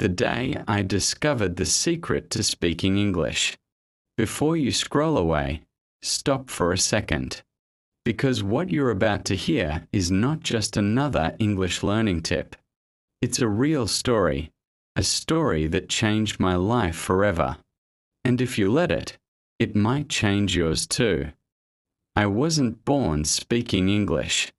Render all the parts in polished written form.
The day I discovered the secret to speaking English. Before you scroll away, stop for a second. Because what you're about to hear is not just another English learning tip. It's a real story, a story that changed my life forever. And if you let it, it might change yours too. I wasn't born speaking English.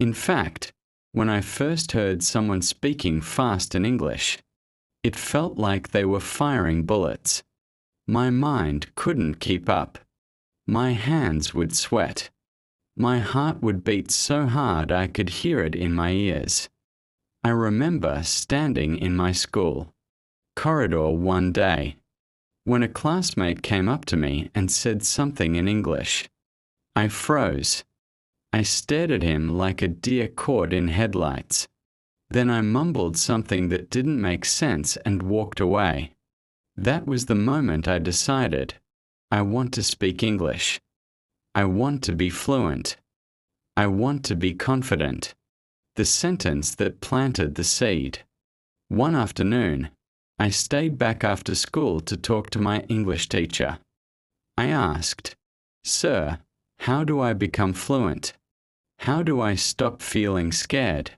In fact, when I first heard someone speaking fast in English, it felt like they were firing bullets. My mind couldn't keep up. My hands would sweat. My heart would beat so hard I could hear it in my ears. I remember standing in my school corridor one day when a classmate came up to me and said something in English. I froze. I stared at him like a deer caught in headlights. Then I mumbled something that didn't make sense and walked away. That was the moment I decided, I want to speak English. I want to be fluent. I want to be confident. The sentence that planted the seed. One afternoon, I stayed back after school to talk to my English teacher. I asked, "Sir, how do I become fluent? How do I stop feeling scared?"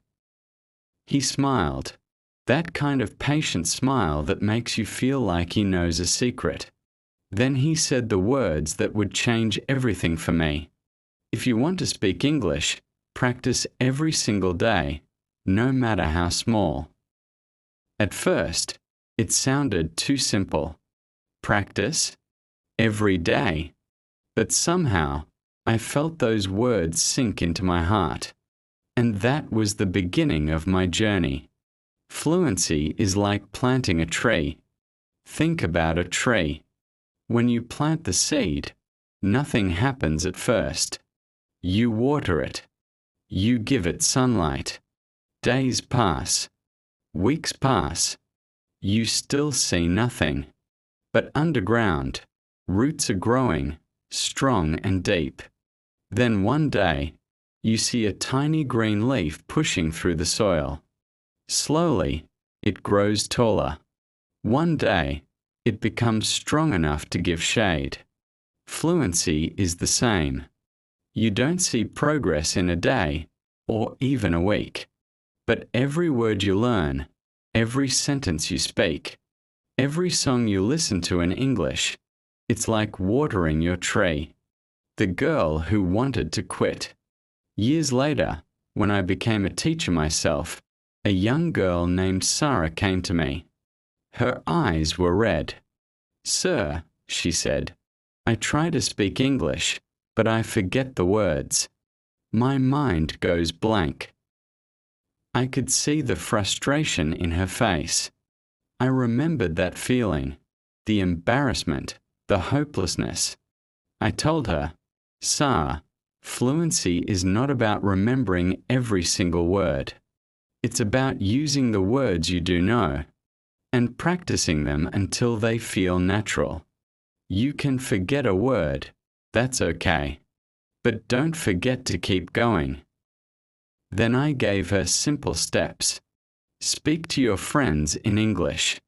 He smiled, that kind of patient smile that makes you feel like he knows a secret. Then he said the words that would change everything for me. If you want to speak English, practice every single day, no matter how small. At first, it sounded too simple. Practice? Every day. But somehow, I felt those words sink into my heart. And that was the beginning of my journey. Fluency is like planting a tree. Think about a tree. When you plant the seed, nothing happens at first. You water it. You give it sunlight. Days pass. Weeks pass. You still see nothing. But underground, roots are growing, strong and deep. Then one day, you see a tiny green leaf pushing through the soil. Slowly, it grows taller. One day, it becomes strong enough to give shade. Fluency is the same. You don't see progress in a day or even a week. But every word you learn, every sentence you speak, every song you listen to in English, it's like watering your tree. The girl who wanted to quit. Years later, when I became a teacher myself, a young girl named Sarah came to me. Her eyes were red. "Sir," she said, "I try to speak English, but I forget the words. My mind goes blank." I could see the frustration in her face. I remembered that feeling, the embarrassment, the hopelessness. I told her, "Sarah, fluency is not about remembering every single word. It's about using the words you do know and practicing them until they feel natural. You can forget a word, that's okay. But don't forget to keep going." Then I gave her simple steps. Speak to your friends in English.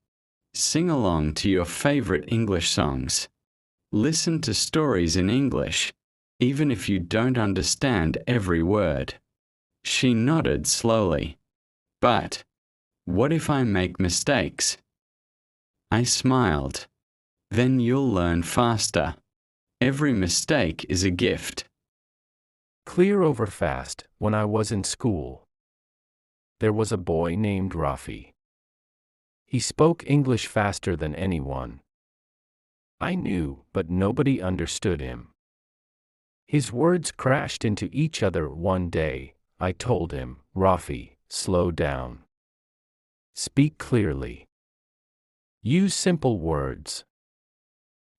Sing along to your favorite English songs. Listen to stories in English, even if you don't understand every word. She nodded slowly. "But what if I make mistakes?" I smiled. "Then you'll learn faster. Every mistake is a gift." Clear over fast. When I was in school, there was a boy named Rafi. He spoke English faster than anyone. I knew, but nobody understood him. His words crashed into each other one day. I told him, "Rafi, slow down. Speak clearly. Use simple words.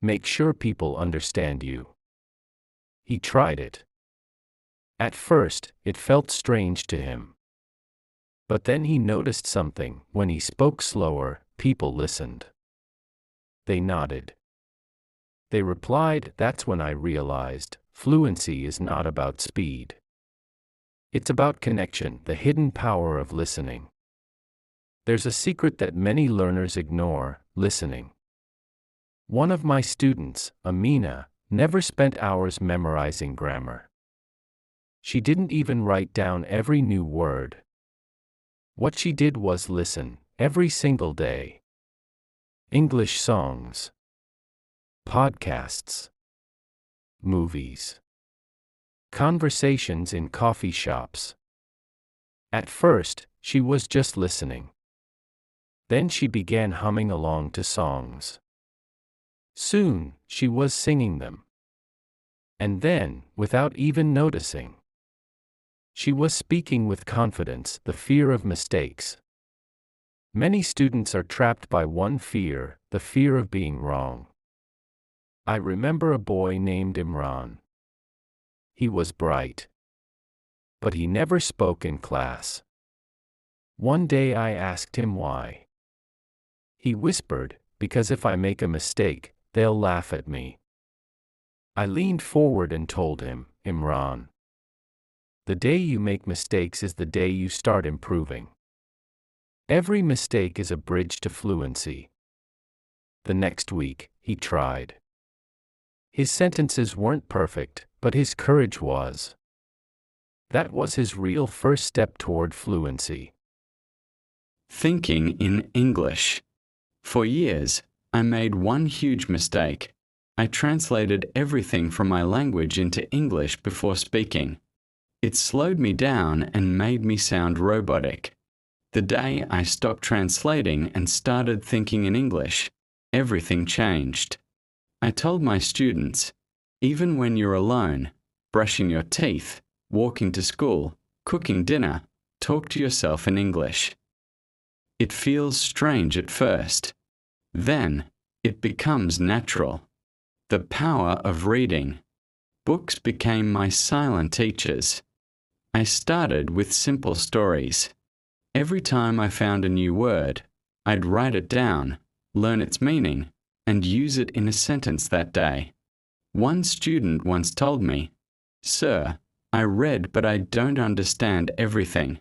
Make sure people understand you." He tried it. At first, it felt strange to him. But then he noticed something. When he spoke slower, people listened. They nodded. They replied. That's when I realized, fluency is not about speed. It's about connection, the hidden power of listening. There's a secret that many learners ignore: listening. One of my students, Amina, never spent hours memorizing grammar. She didn't even write down every new word. What she did was listen, every single day. English songs, podcasts, movies, conversations in coffee shops. At first, she was just listening. Then she began humming along to songs. Soon, she was singing them. And then, without even noticing, she was speaking with confidence, the fear of mistakes. Many students are trapped by one fear, the fear of being wrong. I remember a boy named Imran. He was bright, but he never spoke in class. One day I asked him why. He whispered, "Because if I make a mistake, they'll laugh at me." I leaned forward and told him, "Imran, the day you make mistakes is the day you start improving. Every mistake is a bridge to fluency." The next week, he tried. His sentences weren't perfect, but his courage was. That was his real first step toward fluency. Thinking in English. For years, I made one huge mistake. I translated everything from my language into English before speaking. It slowed me down and made me sound robotic. The day I stopped translating and started thinking in English, everything changed. I told my students, even when you're alone, brushing your teeth, walking to school, cooking dinner, talk to yourself in English. It feels strange at first. Then, it becomes natural. The power of reading. Books became my silent teachers. I started with simple stories. Every time I found a new word, I'd write it down, learn its meaning, and use it in a sentence that day. One student once told me, "Sir, I read but I don't understand everything."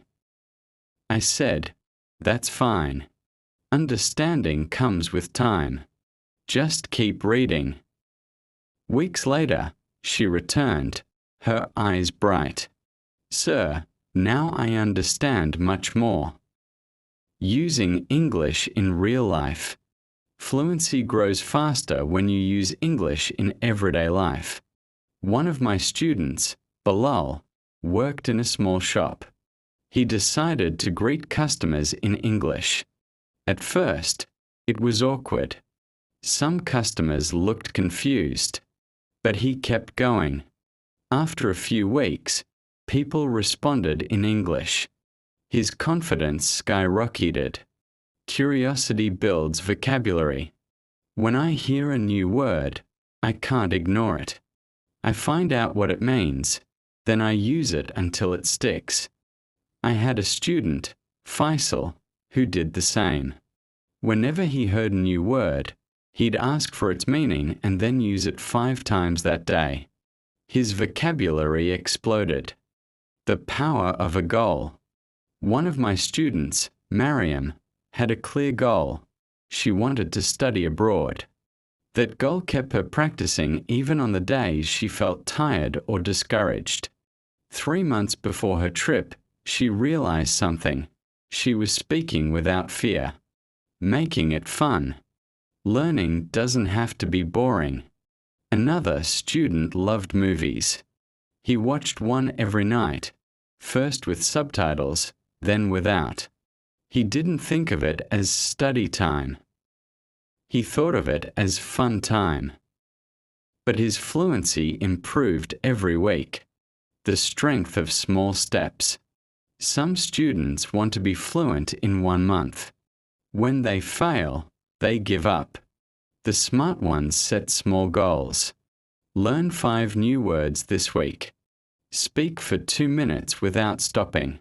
I said, "That's fine. Understanding comes with time. Just keep reading." Weeks later, she returned, her eyes bright. "Sir, now I understand much more." Using English in real life. Fluency grows faster when you use English in everyday life. One of my students, Bilal, worked in a small shop. He decided to greet customers in English. At first, it was awkward. Some customers looked confused, but he kept going. After a few weeks, people responded in English. His confidence skyrocketed. Curiosity builds vocabulary. When I hear a new word, I can't ignore it. I find out what it means, then I use it until it sticks. I had a student, Faisal, who did the same. Whenever he heard a new word, he'd ask for its meaning and then use it 5 times that day. His vocabulary exploded. The power of a goal. One of my students, Mariam, had a clear goal. She wanted to study abroad. That goal kept her practicing even on the days she felt tired or discouraged. 3 months before her trip, she realized something. She was speaking without fear. Making it fun. Learning doesn't have to be boring. Another student loved movies. He watched one every night, first with subtitles, then without. He didn't think of it as study time. He thought of it as fun time. But his fluency improved every week. The strength of small steps. Some students want to be fluent in 1 month. When they fail, they give up. The smart ones set small goals. Learn 5 new words this week. Speak for 2 minutes without stopping.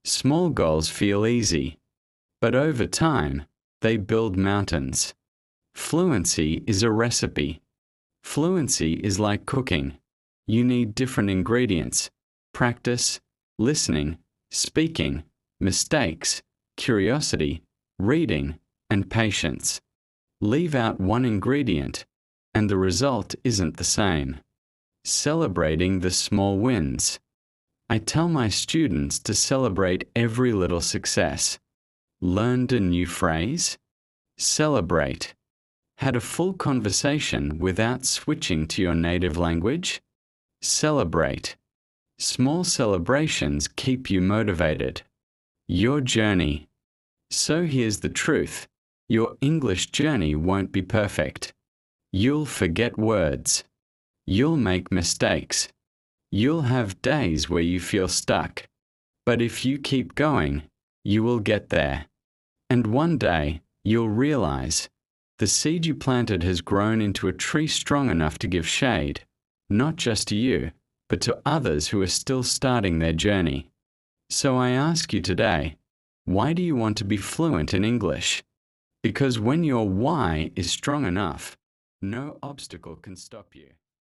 Small goals feel easy, but over time, they build mountains. Fluency is a recipe. Fluency is like cooking. You need different ingredients: practice, listening, speaking, mistakes, curiosity, reading, and patience. Leave out one ingredient, and the result isn't the same. Celebrating the small wins. I tell my students to celebrate every little success. Learned a new phrase? Celebrate. Had a full conversation without switching to your native language? Celebrate. Small celebrations keep you motivated. Your journey. So here's the truth. Your English journey won't be perfect. You'll forget words. You'll make mistakes. You'll have days where you feel stuck. But if you keep going, you will get there. And one day, you'll realize the seed you planted has grown into a tree strong enough to give shade, not just to you, but to others who are still starting their journey. So I ask you today, why do you want to be fluent in English? Because when your why is strong enough, no obstacle can stop you.